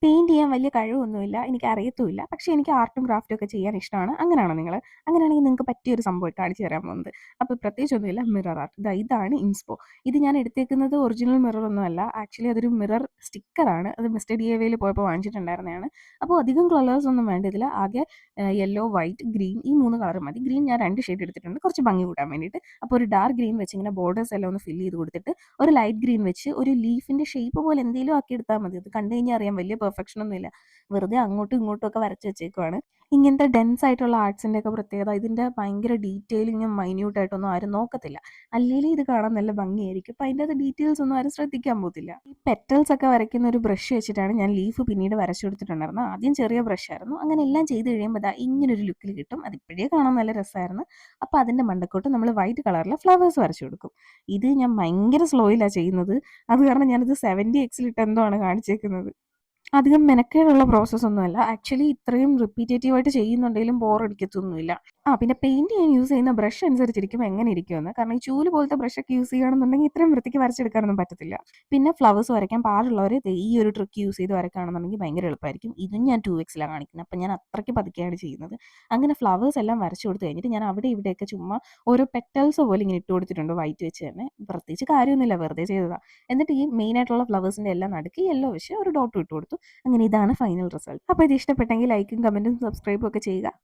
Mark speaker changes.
Speaker 1: Paint ചെയ്യാൻ വലിയ കഴിവൊന്നുമില്ല. എനിക്ക് അറിയത്തുമില്ല. പക്ഷേ എനിക്ക് ആർട്ടും ക്രാഫ്റ്റും ഒക്കെ ചെയ്യാൻ ഇഷ്ടമാണ്. അങ്ങനെയാണോ നിങ്ങള്? അങ്ങനെയാണെങ്കിൽ നിങ്ങൾക്ക് പറ്റിയൊരു സംഭവം കാണിച്ചു തരാൻ പോകുന്നത്. അപ്പോൾ പ്രത്യേകിച്ചൊന്നുമില്ല, മിറർ ആർട്ട്. ഇതാണ് ഇൻസ്പോ. ഇത് ഞാൻ എടുത്തേക്കുന്നത് ഒറിജിനൽ മിറർ ഒന്നുമല്ല. ആക്ച്വലി അതൊരു മിറർ സ്റ്റിക്കറാണ്. അത് മിസ്റ്റർ DIYയിൽ പോയപ്പോൾ വാങ്ങിച്ചിട്ടുണ്ടായിരുന്നതാണ്. അപ്പോൾ അധികം കളേഴ്സ് ഒന്നും വേണ്ട ഇതിൽ. ആകെ യെല്ലോ, വൈറ്റ്, ഗ്രീൻ ഈ 3 കളർ മതി. ഗ്രീൻ ഞാൻ 2 ഷെയ്ഡ് എടുത്തിട്ടുണ്ട് കുറച്ച് ഭംഗി കൂട്ടാൻ വേണ്ടിയിട്ട്. അപ്പോൾ ഒരു ഡാർക്ക് ഗ്രീൻ വെച്ച് ഇങ്ങനെ ബോർഡേഴ്സ് എല്ലാം ഒന്ന് ഫില്ല് ചെയ്ത് കൊടുത്തിട്ട് ഒരു ലൈറ്റ് ഗ്രീൻ വെച്ച് ഒരു ലീഫിന്റെ ഷേപ്പ് പോലെ എന്തെങ്കിലും ആക്കി എടുത്താൽ മതി. അത് കണ്ടു കഴിഞ്ഞാൽ അറിയാം വലിയ പെർഫെക്ഷൻ ഒന്നുമില്ല. വെറുതെ അങ്ങോട്ടും ഇങ്ങോട്ടും ഒക്കെ വരച്ച് വെച്ചേക്കുവാണ്. ഇങ്ങനത്തെ ഡെൻസ് ആയിട്ടുള്ള ആർട്സിന്റെ ഒക്കെ പ്രത്യേകത ഇതിന്റെ ഭയങ്കര ഡീറ്റെയിലിങ്ങും മൈന്യൂട്ട് ആയിട്ടൊന്നും ആരും നോക്കത്തില്ല. അല്ലെങ്കിൽ ഇത് കാണാൻ നല്ല ഭംഗിയായിരിക്കും. അപ്പം അതിൻ്റെ ഡീറ്റെയിൽസ് ഒന്നും ആരും ശ്രദ്ധിക്കാൻ പോകത്തില്ല. ഈ പെറ്റൽസ് ഒക്കെ വരയ്ക്കുന്ന ഒരു ബ്രഷ് വെച്ചിട്ടാണ് ഞാൻ ലീഫ് പിന്നീട് വരച്ചു കൊടുത്തിട്ടുണ്ടായിരുന്നത്. ആദ്യം ചെറിയ ബ്രഷ് ആയിരുന്നു. അങ്ങനെ എല്ലാം ചെയ്ത് കഴിയുമ്പോൾ ദാ ഇങ്ങനൊരു ലുക്കിൽ കിട്ടും. അതിപ്പോഴേ കാണാൻ നല്ല രസമായിരുന്നു. അപ്പോൾ അതിന്റെ മണ്ടക്കോട്ട് നമ്മൾ വൈറ്റ് കളറിൽ ഫ്ലവേഴ്സ് വരച്ചു കൊടുക്കും. ഇത് ഞാൻ ഭയങ്കര സ്ലോയിലാണ് ചെയ്യുന്നത്. അത് കാരണം ഞാനിത് 70x എന്തോ ആണ് കാണിച്ചേക്കുന്നത്. അധികം മെനക്കേടുള്ള പ്രോസസ്സൊന്നുമല്ല. ആക്ച്വലി ഇത്രയും റിപ്പീറ്റേറ്റീവായിട്ട് ചെയ്യുന്നുണ്ടെങ്കിലും ബോറടിക്കത്തൊന്നുമില്ല. പിന്നെ പെയിന്റ് ചെയ്യാൻ യൂസ് ചെയ്യുന്ന ബ്രഷ് അനുസരിച്ചിരിക്കും എങ്ങനെ ഇരിക്കുമെന്ന്. കാരണം ഈ ചൂല് പോലത്തെ ബ്രഷൊക്കെ യൂസ് ചെയ്യുകയാണെന്നുണ്ടെങ്കിൽ ഇത്രയും വൃത്തിക്ക് വരച്ചെടുക്കാനൊന്നും പറ്റത്തില്ല. പിന്നെ ഫ്ലവേഴ്സ് വരയ്ക്കാൻ പാടുള്ളവർ ഈ ഒരു ട്രിക്ക് യൂസ് ചെയ്ത് വരയ്ക്കുകയാണെന്നുണ്ടെങ്കിൽ ഭയങ്കര എളുപ്പമായിരിക്കും. ഇതും ഞാൻ 2xലാണ് കാണിക്കുന്നത്. അപ്പം ഞാൻ അത്രയ്ക്ക് പതുക്കെയാണ് ചെയ്യുന്നത്. അങ്ങനെ ഫ്ലവേഴ്സ് എല്ലാം വരച്ചു കൊടുത്ത് കഴിഞ്ഞിട്ട് ഞാൻ അവിടെ ഇവിടെയൊക്കെ ചുമ്മാ ഓരോ പെറ്റൽസ് പോലെ ഇങ്ങനെ ഇട്ട് കൊടുത്തിട്ടുണ്ട് വൈറ്റ് വെച്ച് തന്നെ. പ്രത്യേകിച്ച് കാര്യമൊന്നുമില്ല, വെറുതെ ചെയ്തതാണ്. എന്നിട്ട് ഈ മെയിൻ ആയിട്ടുള്ള ഫ്ലവേഴ്സിൻ്റെ എല്ലാം നടുക്ക് യെല്ലോ വെച്ച് ഒരു ഡോട്ട് ഇട്ട് കൊടുത്തു. അങ്ങനെ ഇതാണ് ഫൈനൽ റിസൾട്ട്. അപ്പോൾ ഇത് ഇഷ്ടപ്പെട്ടെങ്കിൽ ലൈക്കും കമൻറ്റും സബ്സ്ക്രൈബും ഒക്കെ ചെയ്യുക.